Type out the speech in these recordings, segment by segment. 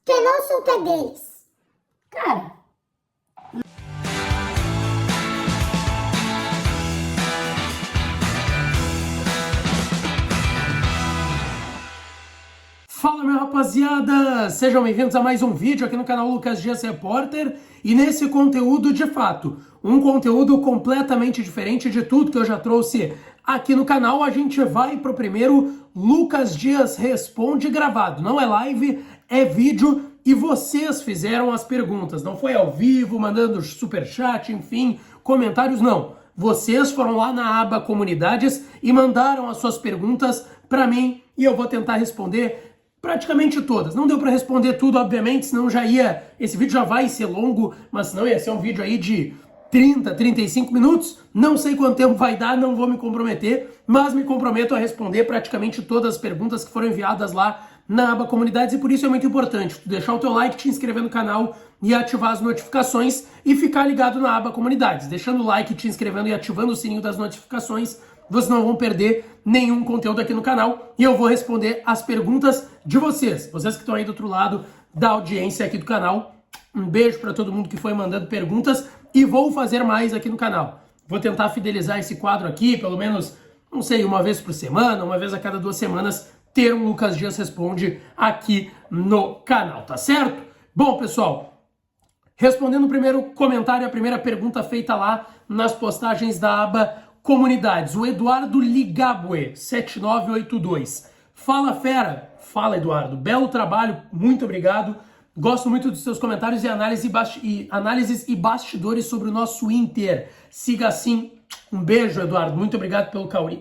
que é nosso ou que é deles? Cara, fala, minha rapaziada! Sejam bem-vindos a mais um vídeo aqui no canal Lucas Dias Repórter. E nesse conteúdo, de fato, um conteúdo completamente diferente de tudo que eu já trouxe aqui no canal. A gente vai pro primeiro Lucas Dias Responde gravado. Não é live, é vídeo e vocês fizeram as perguntas. Não foi ao vivo, mandando superchat, enfim, comentários, não. Vocês foram lá na aba Comunidades e mandaram as suas perguntas para mim e eu vou tentar responder praticamente todas. Não deu para responder tudo, obviamente, senão esse vídeo já vai ser longo, mas senão ia ser um vídeo aí de 30, 35 minutos. Não sei quanto tempo vai dar, não vou me comprometer, mas me comprometo a responder praticamente todas as perguntas que foram enviadas lá na aba Comunidades, e por isso é muito importante tu deixar o teu like, te inscrever no canal e ativar as notificações e ficar ligado na aba Comunidades. Deixando o like, te inscrevendo e ativando o sininho das notificações, vocês não vão perder nenhum conteúdo aqui no canal e eu vou responder as perguntas de vocês. Vocês que estão aí do outro lado da audiência aqui do canal. Um beijo para todo mundo que foi mandando perguntas e vou fazer mais aqui no canal. Vou tentar fidelizar esse quadro aqui, pelo menos, não sei, uma vez por semana, uma vez a cada 2 semanas, ter um Lucas Dias Responde aqui no canal, tá certo? Bom, pessoal, respondendo o primeiro comentário, a primeira pergunta feita lá nas postagens da aba Comunidades, o Eduardo Ligabue, 7982. Fala, fera! Fala, Eduardo. Belo trabalho, muito obrigado. Gosto muito dos seus comentários e análises e bastidores sobre o nosso Inter. Siga assim. Um beijo, Eduardo. Muito obrigado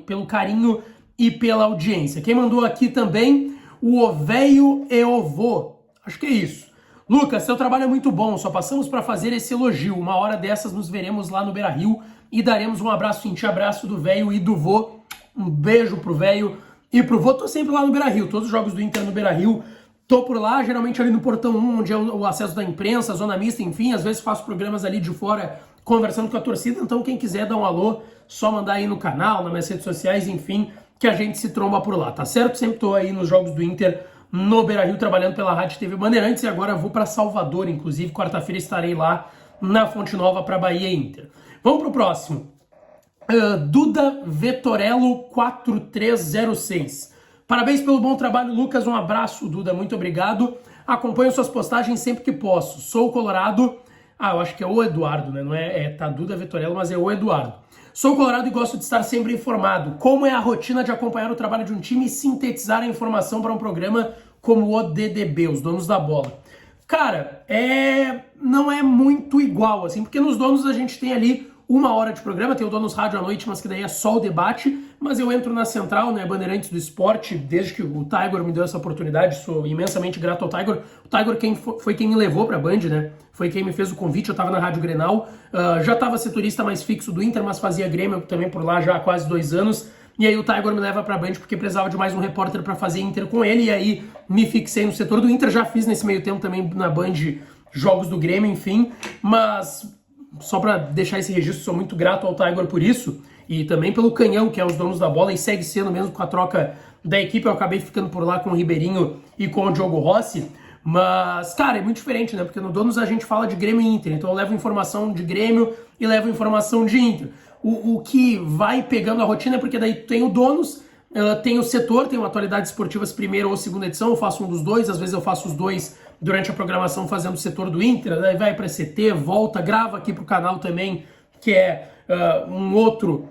pelo carinho e pela audiência. Quem mandou aqui também, o Oveio e Ovô. Acho que é isso. Lucas, seu trabalho é muito bom, só passamos para fazer esse elogio. Uma hora dessas nos veremos lá no Beira-Rio e daremos um abraço em ti, abraço do velho e do vô. Um beijo pro velho e pro vô. Tô sempre lá no Beira-Rio, todos os jogos do Inter no Beira-Rio. Tô por lá, geralmente ali no Portão 1, onde é o acesso da imprensa, zona mista, enfim. Às vezes faço programas ali de fora, conversando com a torcida. Então quem quiser dar um alô, só mandar aí no canal, nas minhas redes sociais, enfim, que a gente se tromba por lá, tá certo? Sempre tô aí nos jogos do Inter no Beira-Rio, trabalhando pela Rádio TV Bandeirantes, e agora vou para Salvador, inclusive, quarta-feira estarei lá na Fonte Nova para Bahia Inter. Vamos pro próximo. Duda Vetorello 4306. Parabéns pelo bom trabalho, Lucas. Um abraço, Duda. Muito obrigado. Acompanho suas postagens sempre que posso. Sou colorado. Eu acho que é o Eduardo, né? Não tá Duda Vetorello, mas é o Eduardo. Sou colorado e gosto de estar sempre informado. Como é a rotina de acompanhar o trabalho de um time e sintetizar a informação para um programa como o DDB, os Donos da Bola? Cara, não é muito igual, assim, porque nos Donos a gente tem ali 1 hora de programa, tem o Donos Rádio à noite, mas que daí é só o debate, mas eu entro na Central, né, Bandeirantes do Esporte, desde que o Tiger me deu essa oportunidade, sou imensamente grato ao Tiger. O Tiger foi quem me levou pra Band, né, foi quem me fez o convite, eu tava na Rádio Grenal, já tava setorista mais fixo do Inter, mas fazia Grêmio também por lá já há quase 2 anos, e aí o Tiger me leva pra Band porque precisava de mais um repórter pra fazer Inter com ele, e aí me fixei no setor do Inter, já fiz nesse meio tempo também na Band jogos do Grêmio, enfim, mas só pra deixar esse registro, sou muito grato ao Tiger por isso, e também pelo Canhão, que é os Donos da Bola, e segue sendo mesmo com a troca da equipe, eu acabei ficando por lá com o Ribeirinho e com o Diogo Rossi, mas, cara, é muito diferente, né, porque no Donos a gente fala de Grêmio e Inter, então eu levo informação de Grêmio e levo informação de Inter. O que vai pegando a rotina é porque daí tem o Donos, tem o setor, tem o Atualidades Esportivas primeira ou segunda edição, eu faço um dos dois, às vezes eu faço os dois durante a programação fazendo o setor do Inter, daí vai para CT, volta, grava aqui pro canal também, que é um outro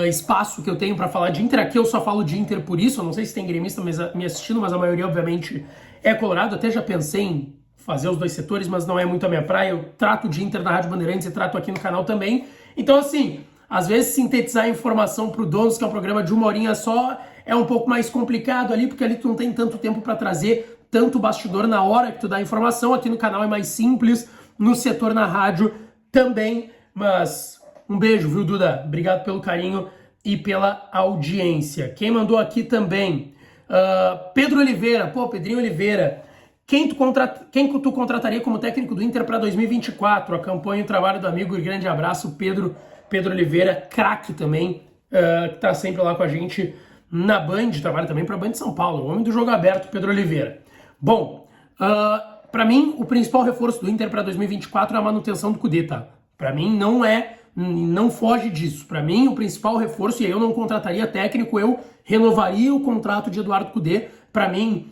espaço que eu tenho para falar de Inter. Aqui eu só falo de Inter por isso, eu não sei se tem gremista me assistindo, mas a maioria obviamente é colorado. Até já pensei em fazer os 2 setores, mas não é muito a minha praia. Eu trato de Inter na Rádio Bandeirantes e trato aqui no canal também. Então assim, às vezes sintetizar a informação pro Donos, que é um programa de 1 horinha só, é um pouco mais complicado ali, porque ali tu não tem tanto tempo para trazer tanto bastidor na hora que tu dá a informação. Aqui no canal é mais simples, no setor na rádio também, mas um beijo, viu, Duda? Obrigado pelo carinho e pela audiência. Quem mandou aqui também, Pedro Oliveira. Pô, Pedrinho Oliveira. Quem tu contrataria como técnico do Inter para 2024? Acompanhe o trabalho do amigo e grande abraço, Pedro Oliveira, craque também, que tá sempre lá com a gente na Band, trabalha também para a Band de São Paulo, o homem do jogo aberto, Pedro Oliveira. Bom, Pra mim, o principal reforço do Inter para 2024 é a manutenção do Kudê, tá? Pra mim, não foge disso. Pra mim, o principal reforço, e aí eu não contrataria técnico, eu renovaria o contrato de Eduardo Kudê. Pra mim,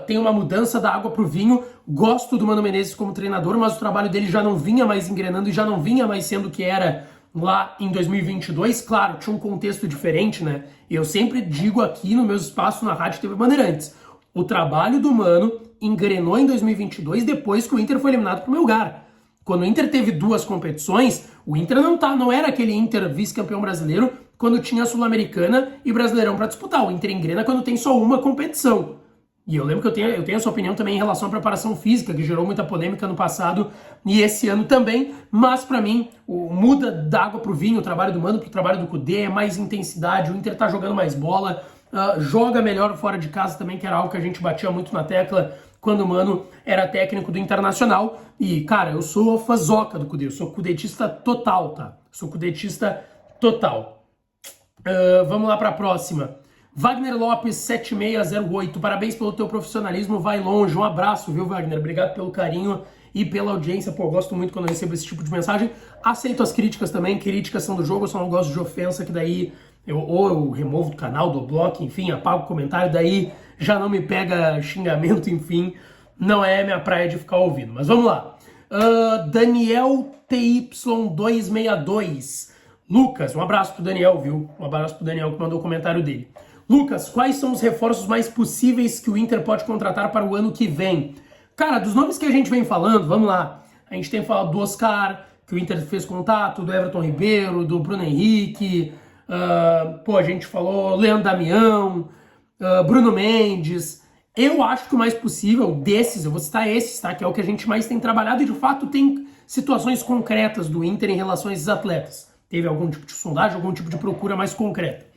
tem uma mudança da água pro vinho. Gosto do Mano Menezes como treinador, mas o trabalho dele já não vinha mais engrenando e já não vinha mais sendo o que era lá em 2022. Claro, tinha um contexto diferente, né? E eu sempre digo aqui no meu espaço na Rádio TV Bandeirantes, o trabalho do Mano engrenou em 2022 depois que o Inter foi eliminado pro Melgar. Quando o Inter teve 2 competições, o Inter não era aquele Inter vice-campeão brasileiro quando tinha Sul-Americana e Brasileirão para disputar. O Inter engrena quando tem só uma competição. E eu lembro que eu tenho essa opinião também em relação à preparação física, que gerou muita polêmica no passado e esse ano também. Mas para mim, muda da água pro vinho, o trabalho do Mano pro trabalho do Kudê, é mais intensidade, o Inter tá jogando mais bola, joga melhor fora de casa também, que era algo que a gente batia muito na tecla quando o Mano era técnico do Internacional. E, cara, eu sou fãzoca do Kudê, eu sou kudetista total, tá? Sou kudetista total. Vamos lá pra próxima. Wagner Lopes, 7608, parabéns pelo teu profissionalismo, vai longe. Um abraço, viu, Wagner? Obrigado pelo carinho e pela audiência. Pô, eu gosto muito quando eu recebo esse tipo de mensagem. Aceito as críticas também, críticas são do jogo, eu só não gosto de ofensa, que daí eu removo do canal, do bloco, enfim, apago o comentário, daí já não me pega xingamento, enfim, não é minha praia de ficar ouvindo. Mas vamos lá. Daniel TY262. Lucas, um abraço pro Daniel, viu? Um abraço pro Daniel que mandou o comentário dele. Lucas, quais são os reforços mais possíveis que o Inter pode contratar para o ano que vem? Cara, dos nomes que a gente vem falando, vamos lá. A gente tem falado do Oscar, que o Inter fez contato, do Everton Ribeiro, do Bruno Henrique, a gente falou Leandro Damião, Bruno Mendes. Eu acho que o mais possível desses, eu vou citar esses, tá? Que é o que a gente mais tem trabalhado e de fato tem situações concretas do Inter em relação a esses atletas. Teve algum tipo de sondagem, algum tipo de procura mais concreta.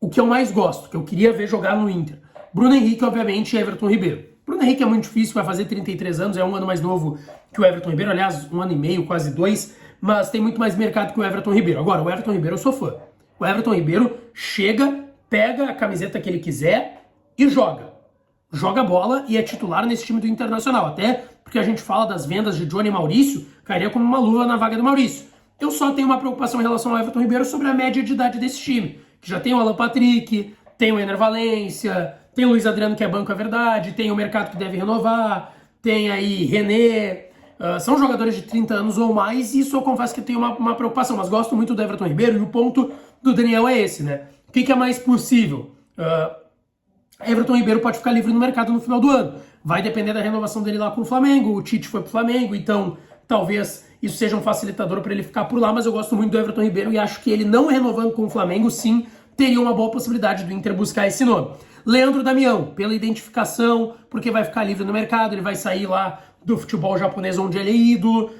O que eu mais gosto, que eu queria ver jogar no Inter. Bruno Henrique, obviamente, e Everton Ribeiro. Bruno Henrique é muito difícil, vai fazer 33 anos, é um ano mais novo que o Everton Ribeiro, aliás, 1 ano e meio, quase 2, mas tem muito mais mercado que o Everton Ribeiro. Agora, o Everton Ribeiro eu sou fã. O Everton Ribeiro chega, pega a camiseta que ele quiser e joga. Joga bola e é titular nesse time do Internacional. Até porque a gente fala das vendas de Johnny e Maurício, cairia como uma luva na vaga do Maurício. Eu só tenho uma preocupação em relação ao Everton Ribeiro sobre a média de idade desse time. Que já tem o Alan Patrick, tem o Ener Valencia, tem o Luiz Adriano que é banco, é verdade, tem o mercado que deve renovar, tem aí René, são jogadores de 30 anos ou mais, e isso eu confesso que tenho uma preocupação, mas gosto muito do Everton Ribeiro, e o ponto do Daniel é esse, né? O que é mais possível? Everton Ribeiro pode ficar livre no mercado no final do ano, vai depender da renovação dele lá com o Flamengo, o Tite foi pro Flamengo, então talvez isso seja um facilitador para ele ficar por lá, mas eu gosto muito do Everton Ribeiro e acho que ele não renovando com o Flamengo, sim, teria uma boa possibilidade do Inter buscar esse nome. Leandro Damião, pela identificação, porque vai ficar livre no mercado, ele vai sair lá do futebol japonês onde ele é ídolo,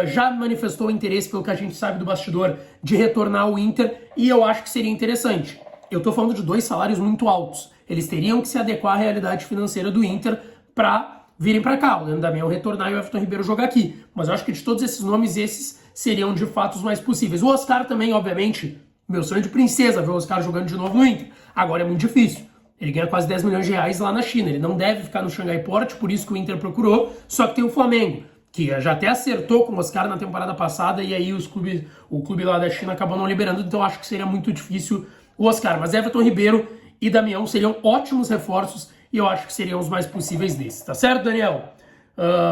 já manifestou interesse, pelo que a gente sabe do bastidor, de retornar ao Inter, e eu acho que seria interessante. Eu tô falando de 2 salários muito altos, eles teriam que se adequar à realidade financeira do Inter para virem para cá, o Leandro Damião retornar e o Everton Ribeiro jogar aqui. Mas eu acho que de todos esses nomes, esses seriam de fato os mais possíveis. O Oscar também, obviamente, meu sonho de princesa, ver o Oscar jogando de novo no Inter. Agora é muito difícil. Ele ganha quase 10 milhões de reais lá na China. Ele não deve ficar no Xangai Port, por isso que o Inter procurou. Só que tem o Flamengo, que já até acertou com o Oscar na temporada passada, e aí o clube lá da China acabou não liberando, então eu acho que seria muito difícil o Oscar. Mas Everton Ribeiro e Damião seriam ótimos reforços, e eu acho que seriam os mais possíveis desses, tá certo, Daniel?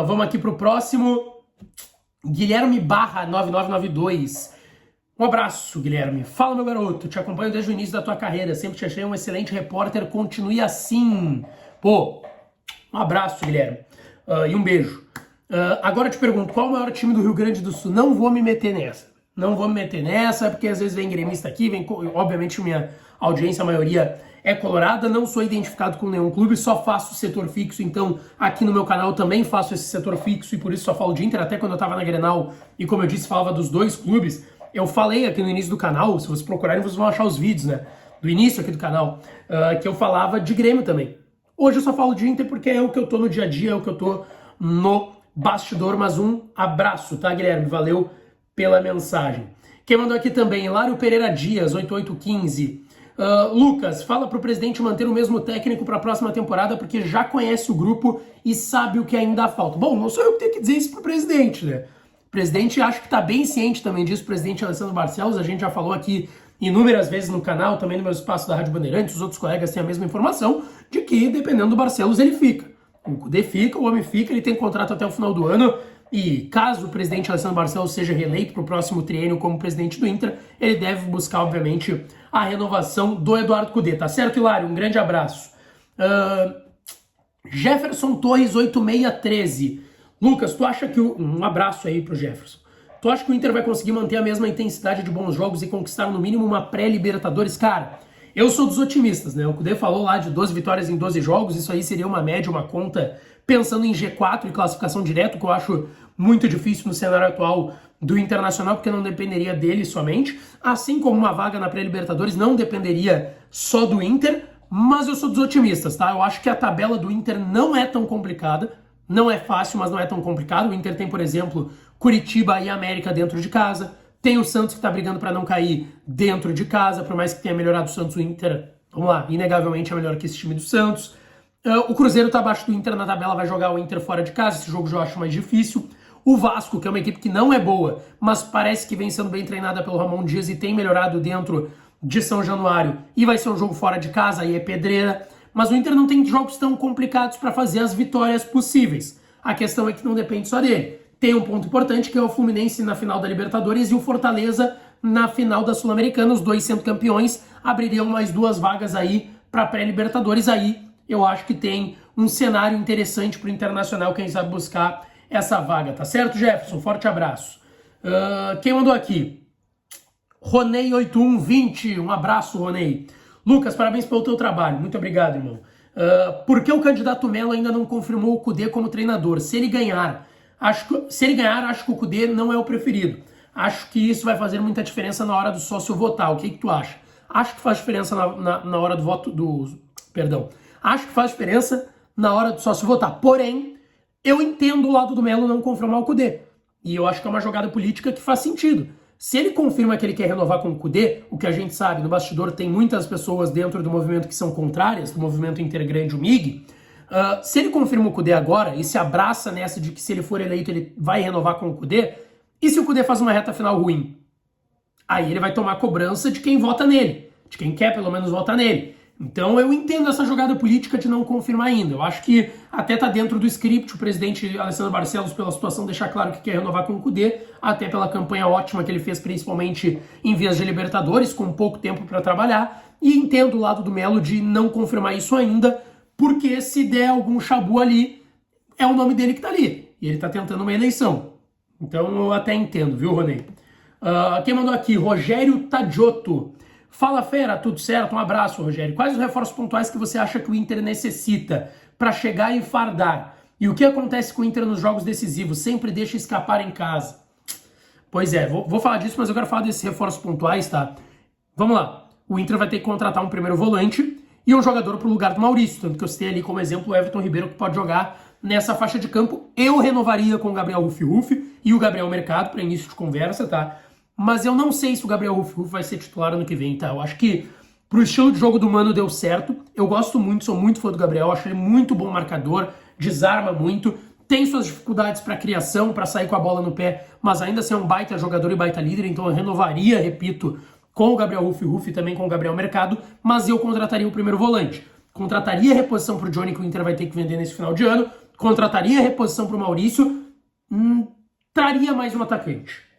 Vamos aqui pro próximo. Guilherme Barra 9992. Um abraço, Guilherme. Fala, meu garoto. Te acompanho desde o início da tua carreira. Sempre te achei um excelente repórter. Continue assim. Pô, um abraço, Guilherme. E um beijo. Agora eu te pergunto, qual é o maior time do Rio Grande do Sul? Não vou me meter nessa. Não vou me meter nessa, porque às vezes vem gremista aqui, obviamente minha audiência, a maioria é colorada, não sou identificado com nenhum clube, só faço setor fixo, então aqui no meu canal também faço esse setor fixo e por isso só falo de Inter, até quando eu tava na Grenal e como eu disse, falava dos 2 clubes, eu falei aqui no início do canal, se vocês procurarem vocês vão achar os vídeos, né, do início aqui do canal, que eu falava de Grêmio também. Hoje eu só falo de Inter porque é o que eu tô no dia a dia, é o que eu tô no bastidor, mas um abraço, tá, Guilherme? Valeu pela mensagem. Quem mandou aqui também, Hilário Pereira Dias, 8815. Lucas, fala pro presidente manter o mesmo técnico para a próxima temporada, porque já conhece o grupo e sabe o que ainda falta. Bom, não sou eu que tenho que dizer isso pro presidente, né? O presidente acho que tá bem ciente também disso, o presidente Alessandro Barcelos, a gente já falou aqui inúmeras vezes no canal, também no meu espaço da Rádio Bandeirantes, os outros colegas têm a mesma informação, de que dependendo do Barcelos ele fica. O Kudê fica, o homem fica, ele tem contrato até o final do ano, e caso o presidente Alessandro Barcelos seja reeleito para o próximo triênio como presidente do Inter, ele deve buscar, obviamente, a renovação do Eduardo Kudê. Tá certo, Hilário? Um grande abraço. Jefferson Torres 8613. Lucas, tu acha que... Um abraço aí pro Jefferson. Tu acha que o Inter vai conseguir manter a mesma intensidade de bons jogos e conquistar no mínimo uma pré-Libertadores? Cara, eu sou dos otimistas, né? O Kudê falou lá de 12 vitórias em 12 jogos, isso aí seria uma média, uma conta pensando em G4 e classificação direto, que eu acho muito difícil no cenário atual do Internacional, porque não dependeria dele somente, assim como uma vaga na pré-Libertadores não dependeria só do Inter, mas eu sou dos otimistas, tá? Eu acho que a tabela do Inter não é tão complicada, não é fácil, mas não é tão complicado. O Inter tem, por exemplo, Curitiba e América dentro de casa, tem o Santos que tá brigando para não cair dentro de casa, por mais que tenha melhorado o Santos, o Inter, vamos lá, inegavelmente é melhor que esse time do Santos. O Cruzeiro tá abaixo do Inter na tabela, vai jogar o Inter fora de casa, esse jogo eu acho mais difícil. O Vasco, que é uma equipe que não é boa, mas parece que vem sendo bem treinada pelo Ramon Dias e tem melhorado dentro de São Januário, e vai ser um jogo fora de casa, aí é pedreira. Mas o Inter não tem jogos tão complicados para fazer as vitórias possíveis. A questão é que não depende só dele. Tem um ponto importante que é o Fluminense na final da Libertadores e o Fortaleza na final da Sul-Americana, os dois sendo campeões, abririam mais 2 vagas aí para pré-Libertadores. Aí eu acho que tem um cenário interessante para o Internacional, quem sabe buscar essa vaga, tá certo, Jefferson? Forte abraço. Quem mandou aqui? Ronei8120, um abraço, Ronei. Lucas, parabéns pelo teu trabalho, muito obrigado, irmão. Por que o candidato Melo ainda não confirmou o Kudê como treinador? Se ele ganhar, acho que o Kudê não é o preferido. Acho que isso vai fazer muita diferença na hora do sócio votar. O que tu acha? Acho que faz diferença na hora do voto Perdão. Acho que faz diferença na hora do sócio votar. Porém, eu entendo o lado do Melo não confirmar o Kudê. E eu acho que é uma jogada política que faz sentido. Se ele confirma que ele quer renovar com o Kudê, o que a gente sabe, no bastidor tem muitas pessoas dentro do movimento que são contrárias, do movimento Intergrande, o MIG, se ele confirma o Kudê agora e se abraça nessa de que se ele for eleito ele vai renovar com o Kudê, e se o Kudê faz uma reta final ruim? Aí ele vai tomar cobrança de quem vota nele, de quem quer pelo menos votar nele. Então eu entendo essa jogada política de não confirmar ainda. Eu acho que até tá dentro do script o presidente Alessandro Barcelos, pela situação, deixar claro que quer renovar com o Kudê, até pela campanha ótima que ele fez, principalmente em vias de Libertadores, com pouco tempo para trabalhar. E entendo o lado do Melo de não confirmar isso ainda, porque se der algum chabu ali, é o nome dele que tá ali. E ele tá tentando uma eleição. Então eu até entendo, viu, Ronei? Quem mandou aqui? Rogério Tadioto. Fala, fera, tudo certo? Um abraço, Rogério. Quais os reforços pontuais que você acha que o Inter necessita para chegar e fardar? E o que acontece com o Inter nos jogos decisivos? Sempre deixa escapar em casa. Pois é, vou falar disso, mas eu quero falar desses reforços pontuais, tá? Vamos lá. O Inter vai ter que contratar um primeiro volante e um jogador pro lugar do Maurício. Tanto que eu citei ali como exemplo o Everton Ribeiro, que pode jogar nessa faixa de campo. Eu renovaria com o Gabriel Ruffi e o Gabriel Mercado para início de conversa, tá? Mas eu não sei se o Gabriel Ruffi vai ser titular ano que vem, tá? Eu acho que pro estilo de jogo do Mano deu certo. Eu gosto muito, sou muito fã do Gabriel, acho ele muito bom marcador, desarma muito, tem suas dificuldades para criação, para sair com a bola no pé, mas ainda assim é um baita jogador e baita líder, então eu renovaria, repito, com o Gabriel Ruffi também com o Gabriel Mercado, mas eu contrataria o primeiro volante. Contrataria a reposição pro Johnny, que o Inter vai ter que vender nesse final de ano, contrataria a reposição pro Maurício, traria mais um atacante.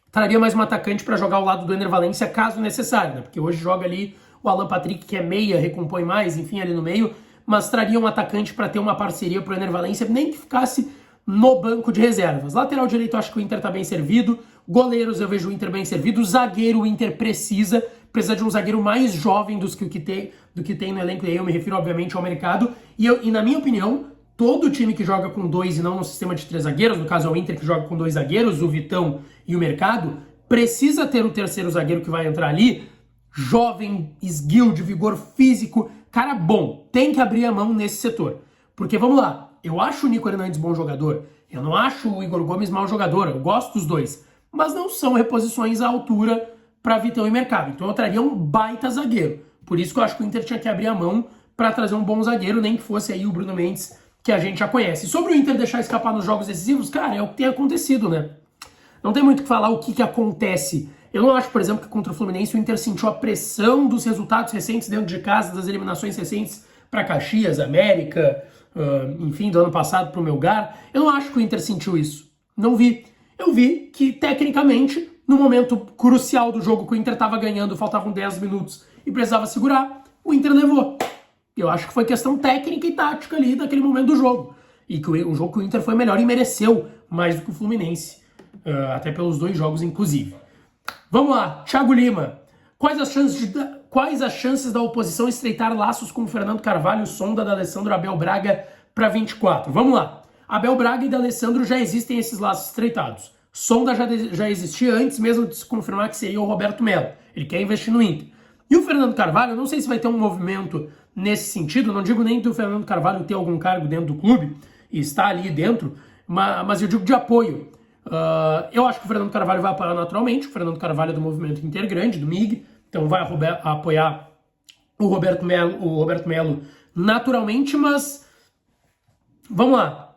Traria mais um atacante para jogar ao lado do Ener Valencia, caso necessário, né? Porque hoje joga ali o Alan Patrick, que é meia, recompõe mais, enfim, ali no meio, mas traria um atacante para ter uma parceria pro Ener Valencia, nem que ficasse no banco de reservas. Lateral direito, eu acho que o Inter tá bem servido. Goleiros, eu vejo o Inter bem servido. Zagueiro, o Inter precisa de um zagueiro mais jovem do que tem no elenco, e aí eu me refiro, obviamente, ao mercado. E na minha opinião, todo time que joga com 2 e não no sistema de 3 zagueiros, no caso é o Inter que joga com 2 zagueiros, o Vitão e o Mercado, precisa ter o terceiro zagueiro que vai entrar ali, jovem, esguio, de vigor físico, cara bom, tem que abrir a mão nesse setor. Porque, vamos lá, eu acho o Nico Hernandes bom jogador, eu não acho o Igor Gomes mau jogador, eu gosto dos dois, mas não são reposições à altura para Vitão e Mercado. Então eu traria um baita zagueiro. Por isso que eu acho que o Inter tinha que abrir a mão para trazer um bom zagueiro, nem que fosse aí o Bruno Mendes, que a gente já conhece. Sobre o Inter deixar escapar nos jogos decisivos, cara, é o que tem acontecido, né? Não tem muito o que falar o que acontece. Eu não acho, por exemplo, que contra o Fluminense o Inter sentiu a pressão dos resultados recentes dentro de casa, das eliminações recentes para Caxias, América, enfim, do ano passado para o Melgar. Eu não acho que o Inter sentiu isso. Não vi. Eu vi que, tecnicamente, no momento crucial do jogo que o Inter estava ganhando, faltavam 10 minutos e precisava segurar, o Inter levou. Eu acho que foi questão técnica e tática ali daquele momento do jogo. E que o jogo que o Inter foi melhor e mereceu mais do que o Fluminense. Até pelos 2 jogos, inclusive. Vamos lá, Thiago Lima. Quais as chances da oposição estreitar laços com o Fernando Carvalho, Sonda, D'Alessandro, Abel Braga para 24? Vamos lá. Abel Braga e D'Alessandro já existem esses laços estreitados. Sonda já existia antes mesmo de se confirmar que seria o Roberto Melo. Ele quer investir no Inter. E o Fernando Carvalho, eu não sei se vai ter um movimento nesse sentido, não digo nem que o Fernando Carvalho tenha algum cargo dentro do clube, e está ali dentro, mas eu digo de apoio. Eu acho que o Fernando Carvalho vai apoiar naturalmente, o Fernando Carvalho é do movimento Intergrande, do MIG, então vai apoiar o Roberto Melo naturalmente, mas vamos lá.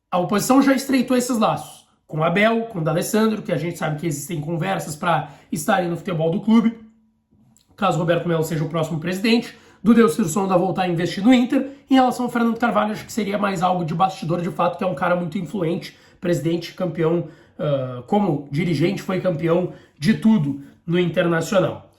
A oposição já estreitou esses laços, com o Abel, com o D'Alessandro, que a gente sabe que existem conversas para estarem no futebol do clube, caso o Roberto Melo seja o próximo presidente, do Delcir Sonda voltar a investir no Inter. Em relação ao Fernando Carvalho, acho que seria mais algo de bastidor, de fato, que é um cara muito influente, presidente, campeão, como dirigente, foi campeão de tudo no Internacional.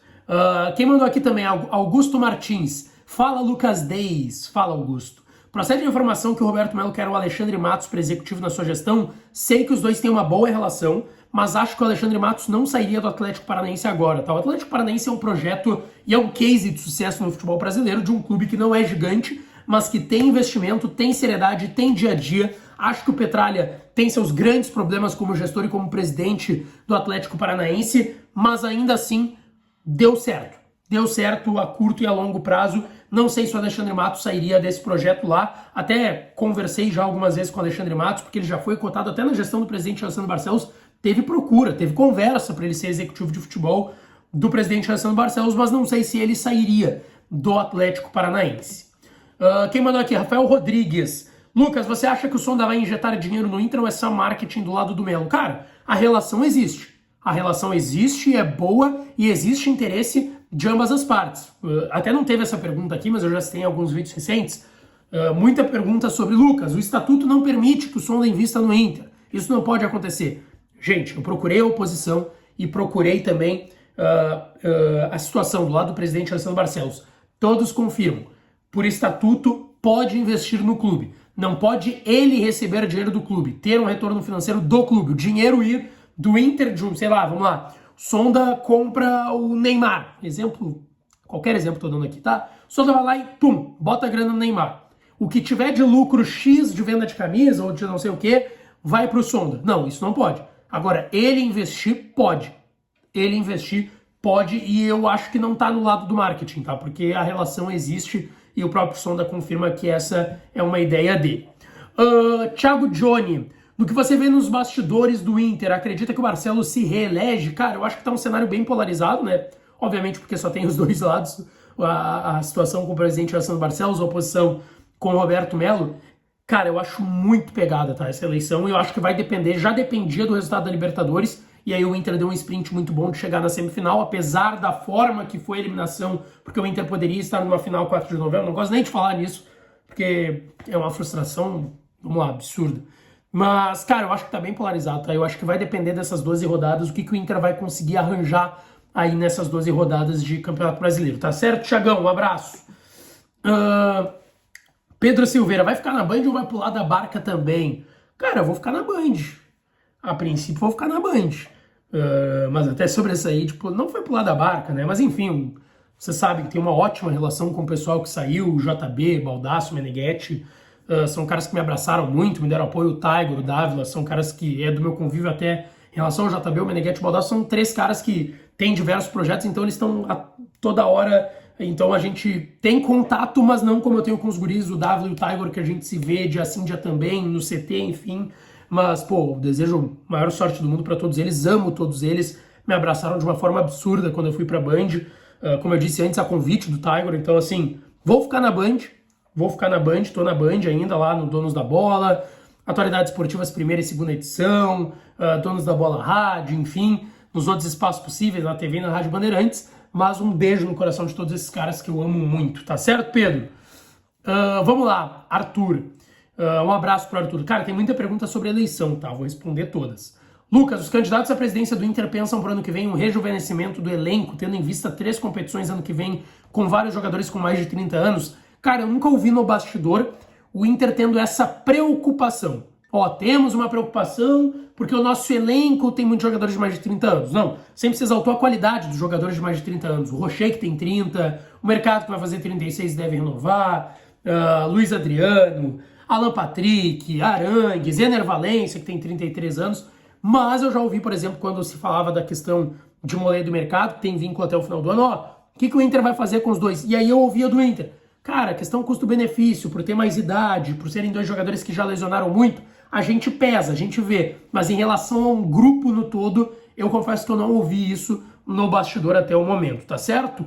Quem mandou aqui também, Augusto Martins. Fala, Lucas Deis. Fala, Augusto. Procede a informação que o Roberto Melo quer o Alexandre Matos para executivo na sua gestão. Sei que os dois têm uma boa relação, mas acho que o Alexandre Matos não sairia do Atlético Paranaense agora. Tá? O Atlético Paranaense é um projeto e é um case de sucesso no futebol brasileiro de um clube que não é gigante, mas que tem investimento, tem seriedade, tem dia a dia. Acho que o Petralha tem seus grandes problemas como gestor e como presidente do Atlético Paranaense, mas ainda assim deu certo. Deu certo a curto e a longo prazo. Não sei se o Alexandre Matos sairia desse projeto lá. Até conversei já algumas vezes com o Alexandre Matos, porque ele já foi cotado até na gestão do presidente Alessandro Barcelos. Teve procura, teve conversa para ele ser executivo de futebol do presidente Alessandro Barcelos, mas não sei se ele sairia do Atlético Paranaense. Quem mandou aqui? Rafael Rodrigues. Lucas, você acha que o Sonda vai injetar dinheiro no Inter ou é só marketing do lado do Melo? Cara, a relação existe. A relação existe, é boa e existe interesse de ambas as partes. Até não teve essa pergunta aqui, mas eu já citei em alguns vídeos recentes. Muita pergunta sobre Lucas. O estatuto não permite que o Sonda invista no Inter. Isso não pode acontecer. Gente, eu procurei a oposição e procurei também a situação do lado do presidente Alessandro Barcelos. Todos confirmam. Por estatuto, pode investir no clube. Não pode ele receber dinheiro do clube, ter um retorno financeiro do clube. O dinheiro ir do Inter, sei lá, vamos lá. Sonda compra o Neymar. Exemplo, qualquer exemplo tô dando aqui, tá? Sonda vai lá e, pum, bota a grana no Neymar. O que tiver de lucro X de venda de camisa ou de não sei o que, vai pro Sonda. Não, isso não pode. Agora, ele investir, pode. Ele investir, pode, e eu acho que não tá no lado do marketing, tá? Porque a relação existe e o próprio Sonda confirma que essa é uma ideia dele. Thiago Johnny, do que você vê nos bastidores do Inter, acredita que o Barcelos se reelege? Cara, eu acho que tá um cenário bem polarizado, né? Obviamente porque só tem os dois lados, a situação com o presidente Alessandro Barcelos, a oposição com o Roberto Melo. Cara, eu acho muito pegada, tá, essa eleição, e eu acho que vai depender, já dependia do resultado da Libertadores, e aí o Inter deu um sprint muito bom de chegar na semifinal, apesar da forma que foi a eliminação, porque o Inter poderia estar numa final 4 de novembro, não gosto nem de falar nisso, porque é uma frustração, vamos lá, absurda. Mas, cara, eu acho que tá bem polarizado, tá? Eu acho que vai depender dessas 12 rodadas, o que o Inter vai conseguir arranjar aí nessas 12 rodadas de Campeonato Brasileiro, tá certo, Thiagão? Um abraço. Pedro Silveira, vai ficar na Band ou vai pular da barca também? Cara, eu vou ficar na Band. A princípio vou ficar na Band. Mas até sobre isso aí, tipo, não foi pular da barca, né? Mas enfim, você sabe que tem uma ótima relação com o pessoal que saiu, o JB, Baldasso, Meneghetti. São caras que me abraçaram muito, me deram apoio, o Tiger, o Dávila, são caras que é do meu convívio até em relação ao JB, o Meneghetti e o Baldasso, são 3 caras que têm diversos projetos, então eles estão a toda hora. Então a gente tem contato, mas não como eu tenho com os guris, o Dávila e o Tiger, que a gente se vê dia sim, dia também, no CT, enfim. Mas, pô, desejo a maior sorte do mundo para todos eles, amo todos eles, me abraçaram de uma forma absurda quando eu fui pra Band, como eu disse antes, a convite do Tiger, então assim, vou ficar na Band, tô na Band ainda lá no Donos da Bola, Atualidades Esportivas primeira e segunda edição, Donos da Bola Rádio, enfim, nos outros espaços possíveis, na TV e na Rádio Bandeirantes, mas um beijo no coração de todos esses caras que eu amo muito, tá certo, Pedro? Vamos lá, Arthur. Um abraço pro Arthur. Cara, tem muita pergunta sobre eleição, tá? Vou responder todas. Lucas, os candidatos à presidência do Inter pensam pro ano que vem um rejuvenescimento do elenco, tendo em vista 3 competições ano que vem, com vários jogadores com mais de 30 anos? Cara, eu nunca ouvi no bastidor o Inter tendo essa preocupação. Temos uma preocupação porque o nosso elenco tem muitos jogadores de mais de 30 anos. Não, sempre se exaltou a qualidade dos jogadores de mais de 30 anos. O Rocher, que tem 30, o Mercado, que vai fazer 36, deve renovar, Luiz Adriano, Alan Patrick, Arangues, Ener Valencia, que tem 33 anos. Mas eu já ouvi, por exemplo, quando se falava da questão de Moledo do Mercado, que tem vínculo até o final do ano, o que o Inter vai fazer com os dois? E aí eu ouvia do Inter. Cara, questão custo-benefício, por ter mais idade, por serem 2 jogadores que já lesionaram muito, a gente pesa, a gente vê. Mas em relação a um grupo no todo, eu confesso que eu não ouvi isso no bastidor até o momento, tá certo?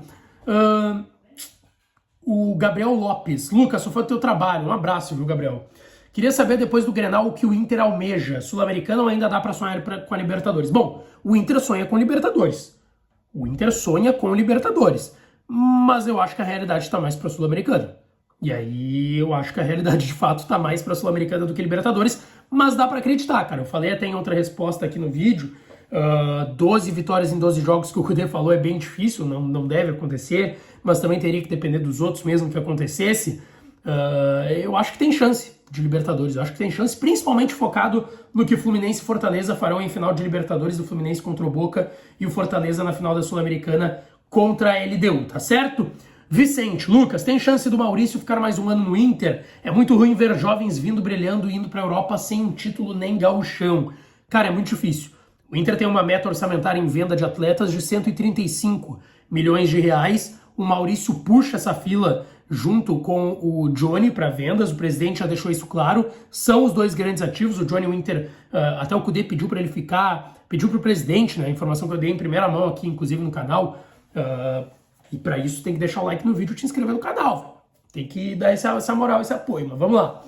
O Gabriel Lopes. Lucas, só foi o teu trabalho. Um abraço, viu, Gabriel? Queria saber, depois do Grenal, o que o Inter almeja. Sul-Americana ou ainda dá pra sonhar com a Libertadores? Bom, o Inter sonha com Libertadores. Mas eu acho que a realidade tá mais pra Sul-Americana. E aí eu acho que a realidade de fato tá mais pra Sul-Americana do que Libertadores, mas dá pra acreditar, cara. Eu falei até em outra resposta aqui no vídeo, 12 vitórias em 12 jogos que o Kudê falou é bem difícil, não deve acontecer, mas também teria que depender dos outros mesmo que acontecesse. Eu acho que tem chance de Libertadores, eu acho que tem chance, principalmente focado no que Fluminense e Fortaleza farão em final de Libertadores, do Fluminense contra o Boca e o Fortaleza na final da Sul-Americana contra a LDU, tá certo? Vicente, Lucas, tem chance do Maurício ficar mais um ano no Inter? É muito ruim ver jovens vindo brilhando e indo pra Europa sem um título nem gauchão. Cara, é muito difícil. O Inter tem uma meta orçamentária em venda de atletas de 135 milhões de reais. O Maurício puxa essa fila junto com o Johnny para vendas, o presidente já deixou isso claro. São os 2 grandes ativos, o Johnny e o Inter, até o Kudê pediu para ele ficar, pediu para o presidente, né, a informação que eu dei em primeira mão aqui, inclusive no canal, e para isso tem que deixar o like no vídeo e te inscrever no canal. Tem que dar essa moral, esse apoio, mas vamos lá.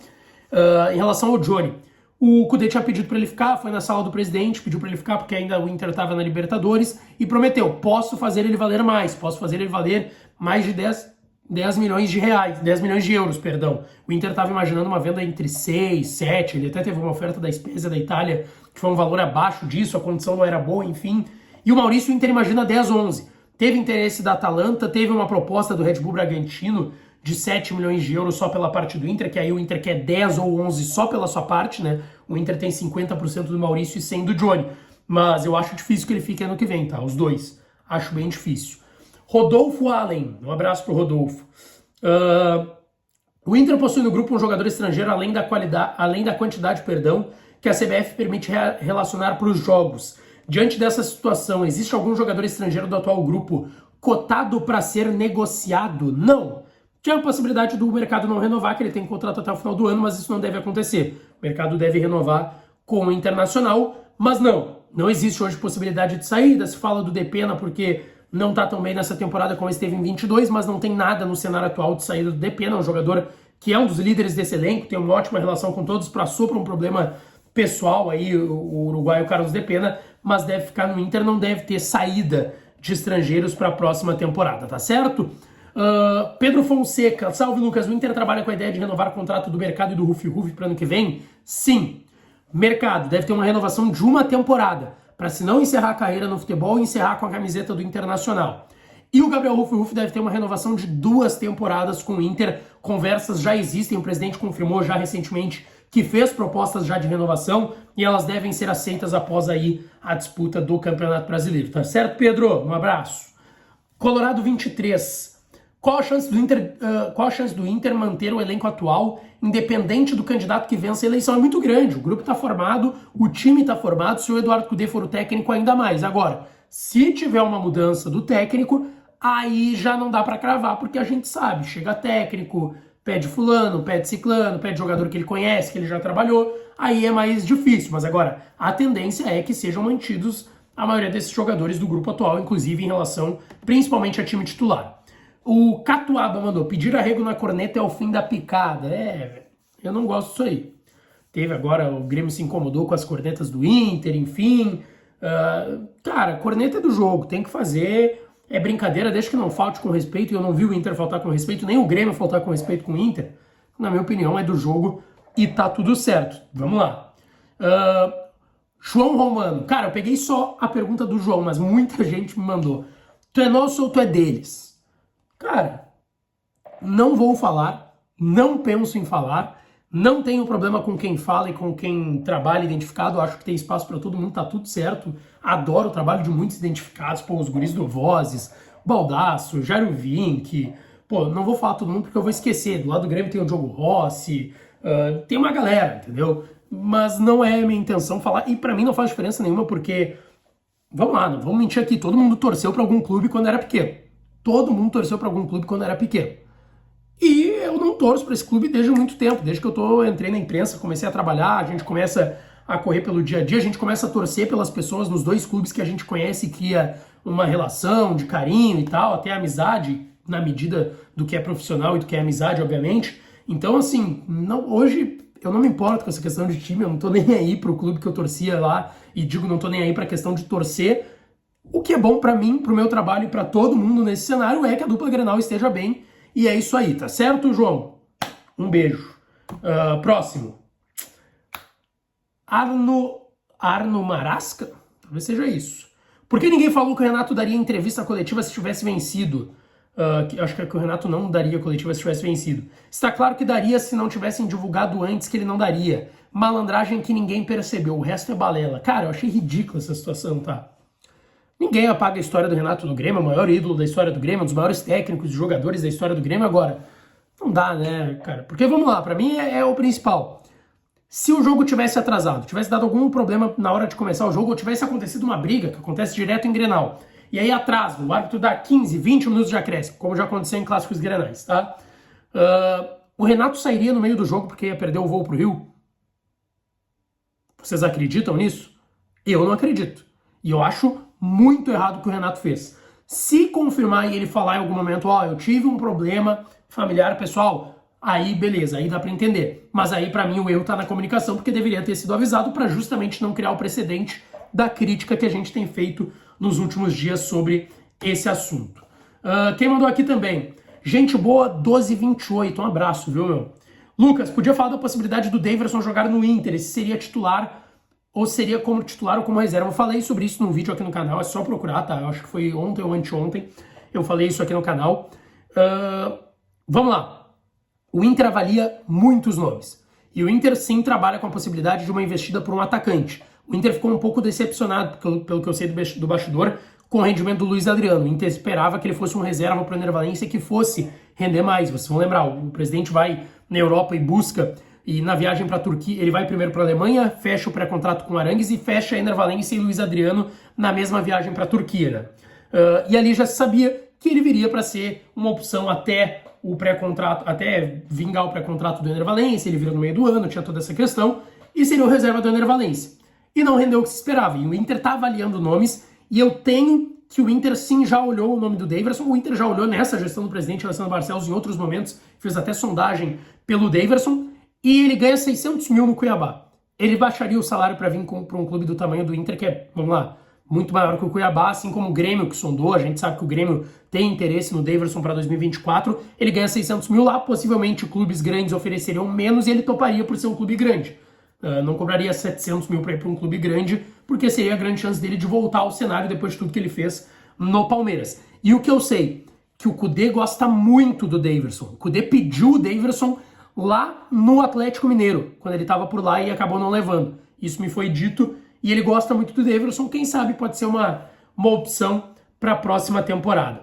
Em relação ao Johnny, o Kudê tinha pedido para ele ficar, foi na sala do presidente, pediu para ele ficar porque ainda o Inter estava na Libertadores e prometeu, posso fazer ele valer mais, posso fazer ele valer mais de 10 milhões de reais, 10 milhões de euros, perdão. O Inter estava imaginando uma venda entre 6, 7, ele até teve uma oferta da Spezia da Itália, que foi um valor abaixo disso, a condição não era boa, enfim. E o Maurício, o Inter imagina 10, 11. Teve interesse da Atalanta, teve uma proposta do Red Bull Bragantino de 7 milhões de euros só pela parte do Inter, que aí o Inter quer 10 ou 11 só pela sua parte, né? O Inter tem 50% do Maurício e 100% do Johnny. Mas eu acho difícil que ele fique ano que vem, tá? Os dois. Acho bem difícil. Rodolfo Allen. Um abraço pro Rodolfo. O Inter possui no grupo um jogador estrangeiro além da quantidade, que a CBF permite relacionar para os jogos. Diante dessa situação, existe algum jogador estrangeiro do atual grupo cotado para ser negociado? Não. Tinha a possibilidade do mercado não renovar, que ele tem contrato até o final do ano, mas isso não deve acontecer. O mercado deve renovar com o Internacional, mas não existe hoje possibilidade de saída. Se fala do Depena porque não tá tão bem nessa temporada como esteve em 22, mas não tem nada no cenário atual de saída do Depena, um jogador que é um dos líderes desse elenco, tem uma ótima relação com todos, passou por um problema pessoal aí, o uruguaio Carlos Depena, mas deve ficar no Inter, não deve ter saída de estrangeiros para a próxima temporada, tá certo? Pedro Fonseca, salve Lucas, o Inter trabalha com a ideia de renovar o contrato do Mercado e do Rufi para ano que vem? Sim, Mercado deve ter uma renovação de uma temporada, para se não encerrar a carreira no futebol, encerrar com a camiseta do Internacional. E o Gabriel Rufi deve ter uma renovação de 2 temporadas com o Inter, conversas já existem, o presidente confirmou já recentemente que fez propostas já de renovação e elas devem ser aceitas após aí a disputa do Campeonato Brasileiro, tá certo, Pedro? Um abraço. Colorado 23. Qual a chance do Inter manter o elenco atual, independente do candidato que vença a eleição? É muito grande. O grupo está formado, o time está formado. Se o Eduardo Cudê for o técnico, ainda mais. Agora, se tiver uma mudança do técnico, aí já não dá para cravar, porque a gente sabe, chega técnico, pede fulano, pede ciclano, pede jogador que ele conhece, que ele já trabalhou, aí é mais difícil. Mas agora, a tendência é que sejam mantidos a maioria desses jogadores do grupo atual, inclusive em relação principalmente a time titular. O Catuaba mandou, pedir arrego na corneta é o fim da picada. Eu não gosto disso aí. Teve agora, o Grêmio se incomodou com as cornetas do Inter, enfim. Cara, corneta é do jogo, tem que fazer, é brincadeira, desde que não falte com respeito, e eu não vi o Inter faltar com respeito, nem o Grêmio faltar com respeito com o Inter, na minha opinião é do jogo e tá tudo certo. Vamos lá. João Romano, cara, eu peguei só a pergunta do João, mas muita gente me mandou. Tu é nosso ou tu é deles? Cara, não vou falar, não penso em falar, não tenho problema com quem fala e com quem trabalha identificado, acho que tem espaço para todo mundo, tá tudo certo. Adoro o trabalho de muitos identificados, pô, os guris do Vozes, Baldasso, Jairo Vink, pô, não vou falar todo mundo porque eu vou esquecer, do lado do Grêmio tem o Diogo Rossi, tem uma galera, entendeu? Mas não é minha intenção falar, e para mim não faz diferença nenhuma porque, vamos lá, não vamos mentir aqui, todo mundo torceu para algum clube quando era pequeno. Todo mundo torceu para algum clube quando era pequeno. E eu não torço para esse clube desde muito tempo, desde que entrei na imprensa, comecei a trabalhar, a gente começa a correr pelo dia a dia, a gente começa a torcer pelas pessoas nos dois clubes que a gente conhece e cria uma relação de carinho e tal, até amizade, na medida do que é profissional e do que é amizade, obviamente. Então, assim, hoje eu não me importo com essa questão de time, eu não tô nem aí pro clube que eu torcia lá, e digo, não tô nem aí pra questão de torcer. O que é bom pra mim, pro meu trabalho e pra todo mundo nesse cenário é que a dupla Grenal esteja bem. E é isso aí, tá certo, João? Um beijo. Próximo. Arno Marasca? Talvez seja isso. Por que ninguém falou que o Renato daria entrevista coletiva se tivesse vencido? Acho que o Renato não daria coletiva se tivesse vencido. Está claro que daria se não tivessem divulgado antes que ele não daria. Malandragem que ninguém percebeu, o resto é balela. Cara, eu achei ridícula essa situação, tá? Ninguém apaga a história do Renato no Grêmio, o maior ídolo da história do Grêmio, um dos maiores técnicos e jogadores da história do Grêmio. Agora, não dá, né, cara? Porque, vamos lá, pra mim é o principal. Se o jogo tivesse atrasado, tivesse dado algum problema na hora de começar o jogo, ou tivesse acontecido uma briga, que acontece direto em Grenal, e aí atrasa, o árbitro dá 15, 20 minutos de acréscimo, como já aconteceu em clássicos grenais, tá? O Renato sairia no meio do jogo porque ia perder o voo pro Rio? Vocês acreditam nisso? Eu não acredito. E eu acho muito errado o que o Renato fez. Se confirmar e ele falar em algum momento, eu tive um problema familiar pessoal, aí beleza, aí dá pra entender. Mas aí pra mim o erro tá na comunicação, porque deveria ter sido avisado pra justamente não criar o precedente da crítica que a gente tem feito nos últimos dias sobre esse assunto. Quem mandou aqui também? Gente boa 1228, um abraço, viu, meu? Lucas, podia falar da possibilidade do Daverson jogar no Inter, esse seria titular ou seria como titular ou como reserva. Eu falei sobre isso num vídeo aqui no canal, é só procurar, tá? Eu acho que foi ontem ou anteontem, eu falei isso aqui no canal. Vamos lá. O Inter avalia muitos nomes. E o Inter sim trabalha com a possibilidade de uma investida por um atacante. O Inter ficou um pouco decepcionado, pelo que eu sei do bastidor, com o rendimento do Luiz Adriano. O Inter esperava que ele fosse um reserva para o Ener Valencia e que fosse render mais. Vocês vão lembrar, o presidente vai na Europa e busca, e na viagem para a Turquia, ele vai primeiro para a Alemanha, fecha o pré-contrato com o Arangues e fecha Ener Valencia e Luiz Adriano na mesma viagem para a Turquia, né? E ali já se sabia que ele viria para ser uma opção até o pré-contrato, até vingar o pré-contrato do Ener Valencia, ele vira no meio do ano, tinha toda essa questão, e seria o reserva do Ener Valencia. E não rendeu o que se esperava, e o Inter tá avaliando nomes, e eu tenho que o Inter sim já olhou o nome do Daverson, o Inter já olhou nessa gestão do presidente Alessandro Barcelos em outros momentos, fez até sondagem pelo Daverson, e ele ganha 600 mil no Cuiabá. Ele baixaria o salário para vir para um clube do tamanho do Inter, que é, vamos lá, muito maior que o Cuiabá, assim como o Grêmio que sondou, a gente sabe que o Grêmio tem interesse no Daverson para 2024, ele ganha 600 mil lá, possivelmente clubes grandes ofereceriam menos e ele toparia por ser um clube grande. Não cobraria 700 mil para ir para um clube grande, porque seria a grande chance dele de voltar ao cenário depois de tudo que ele fez no Palmeiras. E o que eu sei, que o Kudê gosta muito do Daverson. O Kudê pediu o Daverson lá no Atlético Mineiro, quando ele estava por lá e acabou não levando. Isso me foi dito, e ele gosta muito do Daverson, quem sabe pode ser uma opção para a próxima temporada.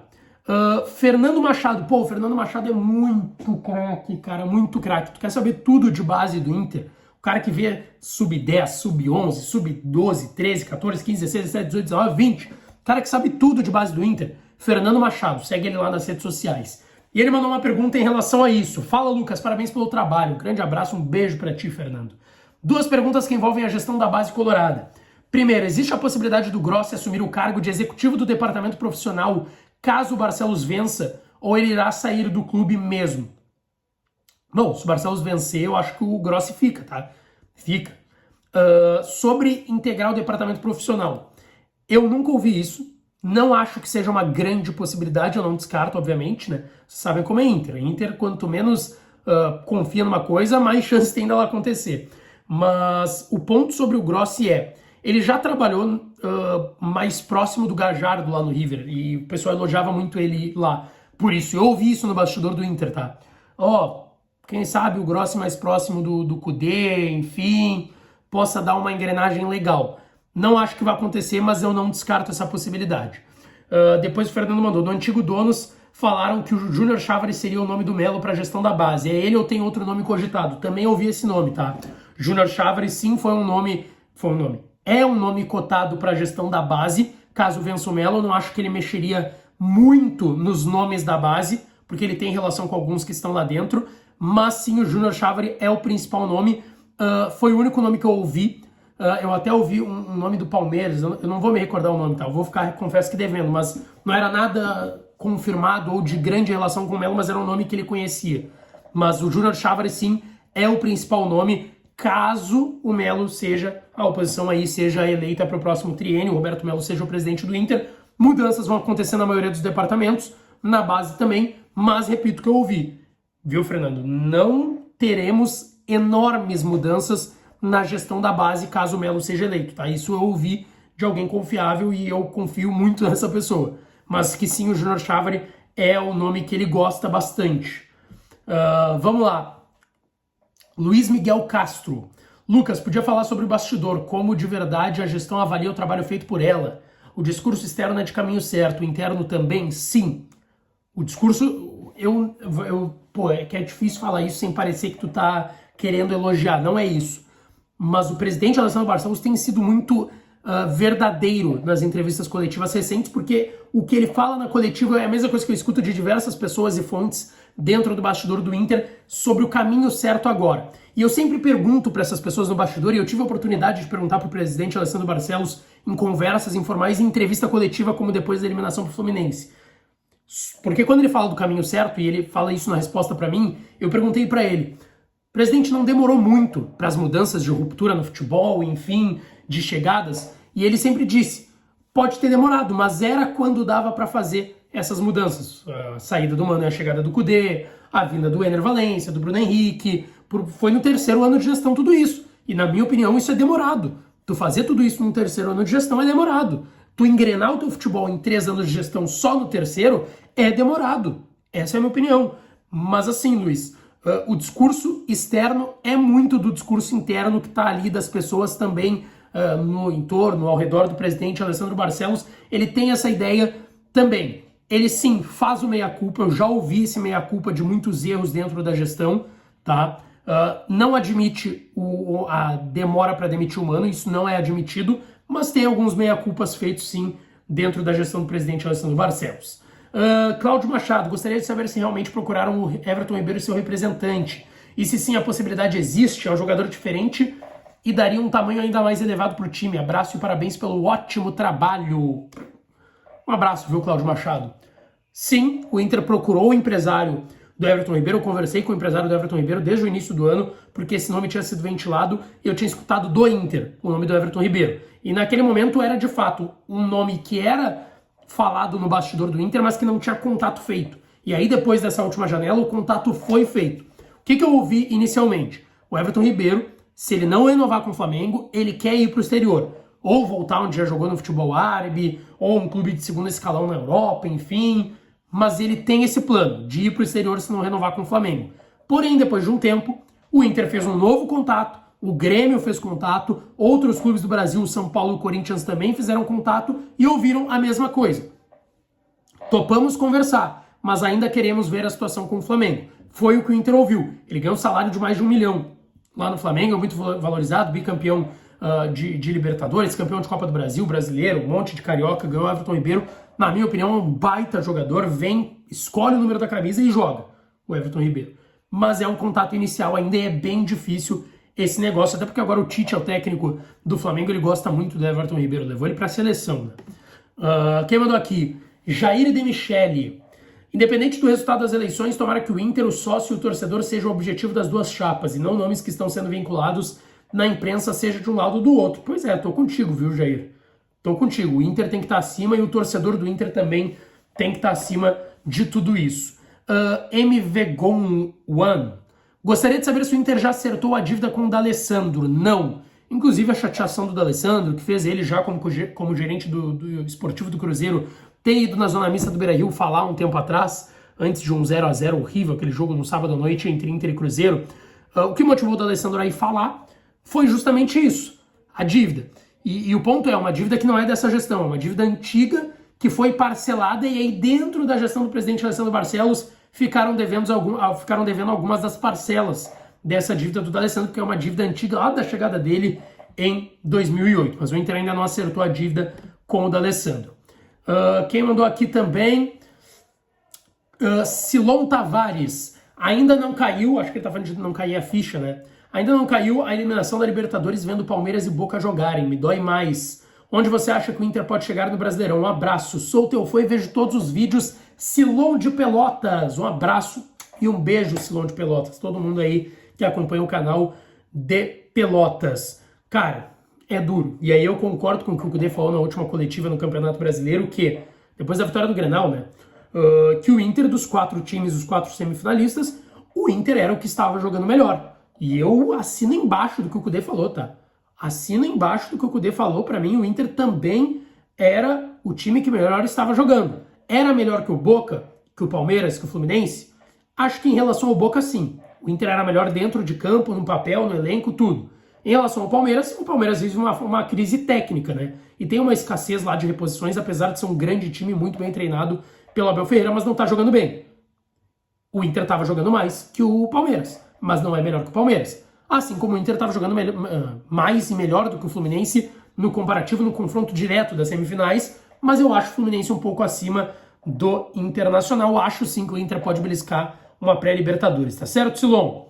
Fernando Machado, o Fernando Machado é muito craque, cara, muito craque. Tu quer saber tudo de base do Inter? O cara que vê sub-10, sub-11, sub-12, 13, 14, 15, 16, 17, 18, 19, 20. O cara que sabe tudo de base do Inter, Fernando Machado, segue ele lá nas redes sociais. E ele mandou uma pergunta em relação a isso. Fala, Lucas, parabéns pelo trabalho. Um grande abraço, um beijo pra ti, Fernando. 2 perguntas que envolvem a gestão da base colorada. Primeiro, existe a possibilidade do Grossi assumir o cargo de executivo do departamento profissional caso o Barcelos vença, ou ele irá sair do clube mesmo? Bom, se o Barcelos vencer, eu acho que o Grossi fica, tá? Fica. Sobre integrar o departamento profissional, eu nunca ouvi isso, não acho que seja uma grande possibilidade, eu não descarto, obviamente, né? Vocês sabem como é Inter. Inter, quanto menos confia numa coisa, mais chance tem dela acontecer. Mas o ponto sobre o Grossi ele já trabalhou mais próximo do Gallardo lá no River, e o pessoal elogiava muito ele lá. Por isso, eu ouvi isso no bastidor do Inter, tá? Quem sabe o Grossi mais próximo do Kudê, enfim, possa dar uma engrenagem legal. Não acho que vai acontecer, mas eu não descarto essa possibilidade. Depois o Fernando mandou, do antigo Donos, falaram que o Júnior Chávarri seria o nome do Melo para a gestão da base. É ele ou tem outro nome cogitado? Também ouvi esse nome, tá? Júnior Chávarri, sim, é um nome cotado para a gestão da base. Caso vença o Melo, eu não acho que ele mexeria muito nos nomes da base, porque ele tem relação com alguns que estão lá dentro. Mas sim, o Júnior Chávarri é o principal nome. Foi o único nome que eu ouvi. Eu até ouvi um nome do Palmeiras, eu não vou me recordar o nome, tá? Eu vou ficar, confesso que devendo, mas não era nada confirmado ou de grande relação com o Melo, mas era um nome que ele conhecia. Mas o Júnior Chávarri, sim, é o principal nome, caso o Melo a oposição aí seja eleita para o próximo triênio, o Roberto Melo seja o presidente do Inter. Mudanças vão acontecer na maioria dos departamentos, na base também, mas repito o que eu ouvi. Viu, Fernando? Não teremos enormes mudanças na gestão da base caso o Melo seja eleito, tá? Isso eu ouvi de alguém confiável e eu confio muito nessa pessoa. Mas que sim, o Júnior Chávarri é o nome que ele gosta bastante. Vamos lá. Luiz Miguel Castro. Lucas, podia falar sobre o bastidor, como de verdade a gestão avalia o trabalho feito por ela? O discurso externo é de caminho certo, o interno também? Sim. O discurso, é que é difícil falar isso sem parecer que tu tá querendo elogiar, não é isso. Mas o presidente Alessandro Barcelos tem sido muito verdadeiro nas entrevistas coletivas recentes, porque o que ele fala na coletiva é a mesma coisa que eu escuto de diversas pessoas e fontes dentro do bastidor do Inter sobre o caminho certo agora. E eu sempre pergunto para essas pessoas no bastidor, e eu tive a oportunidade de perguntar para o presidente Alessandro Barcelos em conversas informais e entrevista coletiva, como depois da eliminação para o Fluminense. Porque quando ele fala do caminho certo, e ele fala isso na resposta para mim, eu perguntei para ele, presidente, não demorou muito para as mudanças de ruptura no futebol, enfim, de chegadas? E ele sempre disse, pode ter demorado, mas era quando dava para fazer essas mudanças. A saída do Mano e a chegada do Kudê, a vinda do Ener Valencia, do Bruno Henrique, foi no terceiro ano de gestão tudo isso. E na minha opinião isso é demorado. Tu fazer tudo isso no terceiro ano de gestão é demorado. Tu engrenar o teu futebol em 3 anos de gestão só no terceiro é demorado. Essa é a minha opinião. Mas assim, Luiz, o discurso externo é muito do discurso interno que está ali das pessoas também no entorno, ao redor do presidente Alessandro Barcelos. Ele tem essa ideia também. Ele sim faz o meia-culpa, eu já ouvi esse meia-culpa de muitos erros dentro da gestão, tá? Não admite a demora para demitir o Mano, isso não é admitido, mas tem alguns meia-culpas feitos sim dentro da gestão do presidente Alessandro Barcelos. Cláudio Machado, gostaria de saber se realmente procuraram o Everton Ribeiro seu representante, e se sim a possibilidade existe, é um jogador diferente e daria um tamanho ainda mais elevado para o time. Abraço e parabéns pelo ótimo trabalho. Um abraço, viu, Cláudio Machado? Sim, o Inter procurou o empresário do Everton Ribeiro, eu conversei com o empresário do Everton Ribeiro desde o início do ano, porque esse nome tinha sido ventilado e eu tinha escutado do Inter o nome do Everton Ribeiro. E naquele momento era, de fato, um nome que era falado no bastidor do Inter, mas que não tinha contato feito. E aí, depois dessa última janela, o contato foi feito. O que eu ouvi inicialmente? O Everton Ribeiro, se ele não renovar com o Flamengo, ele quer ir para o exterior. Ou voltar onde já jogou no futebol árabe, ou um clube de segundo escalão na Europa, enfim. Mas ele tem esse plano de ir para o exterior se não renovar com o Flamengo. Porém, depois de um tempo, o Inter fez um novo contato, o Grêmio fez contato, outros clubes do Brasil, o São Paulo e o Corinthians também fizeram contato e ouviram a mesma coisa. Topamos conversar, mas ainda queremos ver a situação com o Flamengo. Foi o que o Inter ouviu. Ele ganhou um salário de mais de 1 milhão lá no Flamengo, é muito valorizado, bicampeão de Libertadores, campeão de Copa do Brasil, brasileiro, um monte de carioca, ganhou o Everton Ribeiro. Na minha opinião, é um baita jogador, vem, escolhe o número da camisa e joga o Everton Ribeiro. Mas é um contato inicial, ainda é bem difícil esse negócio, até porque agora o Tite é o técnico do Flamengo, ele gosta muito do Everton Ribeiro, levou ele para a seleção. Né? Quem mandou aqui? Jair de Michele. Independente do resultado das eleições, tomara que o Inter, o sócio e o torcedor seja o objetivo das duas chapas, e não nomes que estão sendo vinculados na imprensa, seja de um lado ou do outro. Pois é, tô contigo, viu, Jair? Tô contigo. O Inter tem que estar acima e o torcedor do Inter também tem que estar acima de tudo isso. MVGON One. Gostaria de saber se o Inter já acertou a dívida com o D'Alessandro. Não. Inclusive a chateação do D'Alessandro, que fez ele já como gerente do esportivo do Cruzeiro, ter ido na zona mista do Beira-Rio falar um tempo atrás, antes de um 0-0 horrível, aquele jogo no sábado à noite entre Inter e Cruzeiro. O que motivou o D'Alessandro a ir falar foi justamente isso, a dívida. E o ponto é, uma dívida que não é dessa gestão, é uma dívida antiga que foi parcelada e aí dentro da gestão do presidente Alessandro Barcelos ficaram devendo algumas das parcelas dessa dívida do D'Alessandro, que é uma dívida antiga lá da chegada dele em 2008. Mas o Inter ainda não acertou a dívida com o D'Alessandro. Quem mandou aqui também? Silon Tavares. Ainda não caiu, acho que ele tá falando de não cair a ficha, né? Ainda não caiu a eliminação da Libertadores vendo Palmeiras e Boca jogarem. Me dói mais. Onde você acha que o Inter pode chegar no Brasileirão? Um abraço. Sou teu fã e vejo todos os vídeos. Silon de Pelotas. Um abraço e um beijo, Silon de Pelotas. Todo mundo aí que acompanha o canal de Pelotas. Cara, é duro. E aí eu concordo com o que o Cudê falou na última coletiva no Campeonato Brasileiro, que, depois da vitória do Grenal, né? Que o Inter, dos 4 times, os 4 semifinalistas, o Inter era o que estava jogando melhor. E eu assino embaixo do que o Cudê falou, tá? Assino embaixo do que o Cudê falou. Pra mim, o Inter também era o time que melhor estava jogando. Era melhor que o Boca, que o Palmeiras, que o Fluminense? Acho que em relação ao Boca, sim. O Inter era melhor dentro de campo, no papel, no elenco, tudo. Em relação ao Palmeiras, o Palmeiras vive uma crise técnica, né? E tem uma escassez lá de reposições, apesar de ser um grande time muito bem treinado pelo Abel Ferreira, mas não tá jogando bem. O Inter tava jogando mais que o Palmeiras, mas não é melhor que o Palmeiras. Assim como o Inter tava jogando mais e melhor do que o Fluminense no comparativo, no confronto direto das semifinais, mas eu acho o Fluminense um pouco acima do Internacional. Acho sim que o Inter pode beliscar uma pré-Libertadores, tá certo, Silon?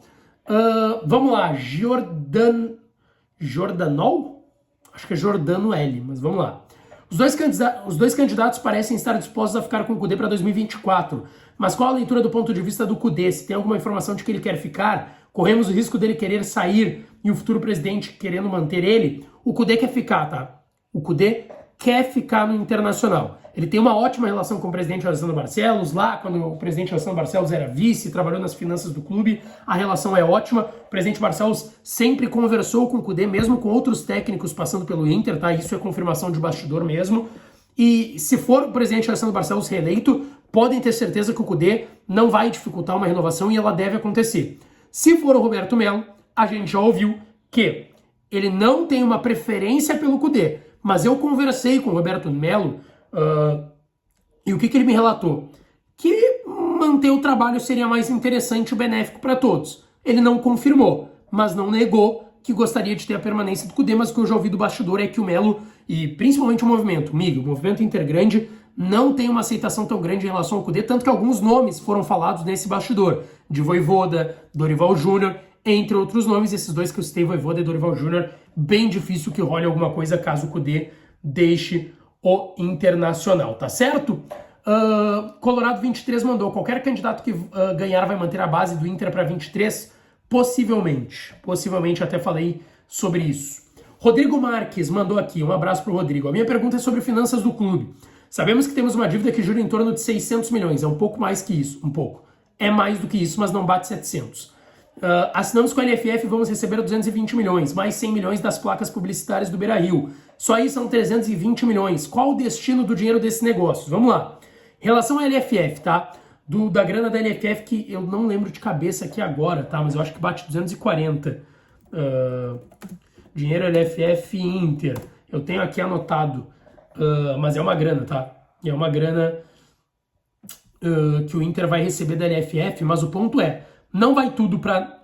Vamos lá, Jordanol? Acho que é Jordano L, mas vamos lá. Os dois candidatos parecem estar dispostos a ficar com o Cudê para 2024, mas qual a leitura do ponto de vista do Cudê? Se tem alguma informação de que ele quer ficar, corremos o risco dele querer sair e o futuro presidente querendo manter ele? O Cudê quer ficar, tá? O Cudê quer ficar no Internacional. Ele tem uma ótima relação com o presidente Alessandro Barcelos. Lá, quando o presidente Alessandro Barcelos era vice, trabalhou nas finanças do clube, a relação é ótima. O presidente Barcelos sempre conversou com o Cudê, mesmo com outros técnicos passando pelo Inter, tá? Isso é confirmação de bastidor mesmo. E se for o presidente Alessandro Barcelos reeleito, podem ter certeza que o Cudê não vai dificultar uma renovação e ela deve acontecer. Se for o Roberto Melo, a gente já ouviu que ele não tem uma preferência pelo Cudê, mas eu conversei com o Roberto Melo e o que ele me relatou? Que manter o trabalho seria mais interessante e benéfico para todos. Ele não confirmou, mas não negou que gostaria de ter a permanência do Cudê, mas o que eu já ouvi do bastidor é que o Melo, e principalmente o movimento Intergrande, não tem uma aceitação tão grande em relação ao Cudê, tanto que alguns nomes foram falados nesse bastidor, de Vojvoda, Dorival Júnior, entre outros nomes. Esses dois que eu citei, Vojvoda e Dorival Júnior, bem difícil que role alguma coisa caso o Cudê deixe o Internacional, tá certo? Colorado 23 mandou, qualquer candidato que ganhar vai manter a base do Inter para 23? Possivelmente até falei sobre isso. Rodrigo Marques mandou aqui, um abraço pro Rodrigo. A minha pergunta é sobre finanças do clube. Sabemos que temos uma dívida que gira em torno de 600 milhões, é um pouco mais que isso, um pouco. É mais do que isso, mas não bate 700. Assinamos com a LFF e vamos receber 220 milhões, mais 100 milhões das placas publicitárias do Beira-Rio. Só aí são 320 milhões. Qual o destino do dinheiro desse negócio? Vamos lá. Em relação à LFF, tá? Da grana da LFF, que eu não lembro de cabeça aqui agora, tá? Mas eu acho que bate 240. Dinheiro LFF Inter. Eu tenho aqui anotado. Mas é uma grana, tá? É uma grana que o Inter vai receber da LFF, mas o ponto é, não vai tudo para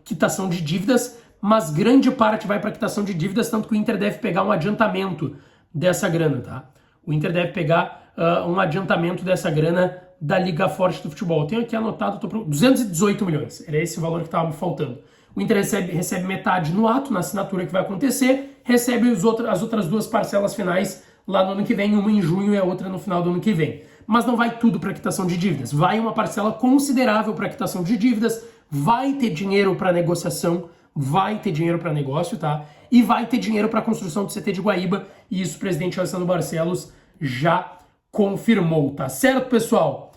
quitação de dívidas, mas grande parte vai para quitação de dívidas, tanto que o Inter deve pegar um adiantamento dessa grana, tá? O Inter deve pegar um adiantamento dessa grana da Liga Forte do Futebol. Eu tenho aqui anotado, 218 milhões, era esse o valor que estava me faltando. O Inter recebe metade no ato, na assinatura que vai acontecer, recebe as outras 2 parcelas finais lá no ano que vem, uma em junho e a outra no final do ano que vem. Mas não vai tudo para quitação de dívidas, vai uma parcela considerável para quitação de dívidas, vai ter dinheiro para negociação, vai ter dinheiro para negócio, tá? E vai ter dinheiro para a construção do CT de Guaíba, e isso o presidente Alessandro Barcelos já confirmou, tá certo, pessoal?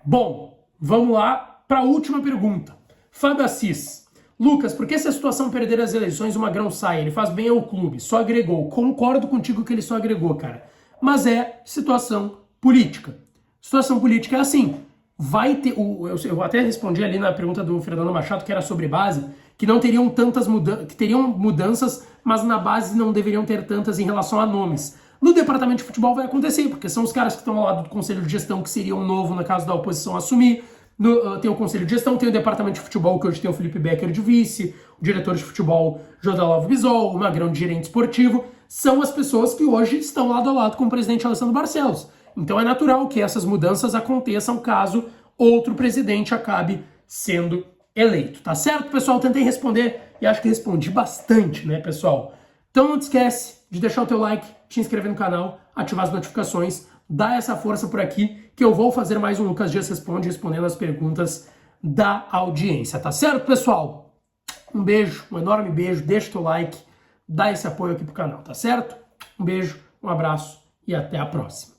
Bom, vamos lá para a última pergunta. Fábio Assis. Lucas, por que se a situação perder as eleições o Magrão sai? Ele faz bem ao clube, só agregou. Concordo contigo que ele só agregou, cara. Mas é situação política. Situação política é assim. Vai ter... Eu até respondi ali na pergunta do Fernando Machado, que era sobre base, que não teriam tantas mudanças, que teriam mudanças, mas na base não deveriam ter tantas em relação a nomes. No departamento de futebol vai acontecer, porque são os caras que estão ao lado do conselho de gestão, que seria um novo na caso da oposição assumir. Tem o conselho de gestão, tem o departamento de futebol, que hoje tem o Felipe Becker de vice, o diretor de futebol Jodalov Bisol, o Magrão de gerente esportivo, são as pessoas que hoje estão lado a lado com o presidente Alessandro Barcelos. Então é natural que essas mudanças aconteçam caso outro presidente acabe sendo eleito, tá certo, pessoal? Tentei responder e acho que respondi bastante, né, pessoal? Então não te esquece de deixar o teu like, te inscrever no canal, ativar as notificações, dar essa força por aqui, que eu vou fazer mais um Lucas Dias Responde, respondendo as perguntas da audiência, tá certo, pessoal? Um beijo, um enorme beijo, deixa o teu like, dá esse apoio aqui pro canal, tá certo? Um beijo, um abraço e até a próxima.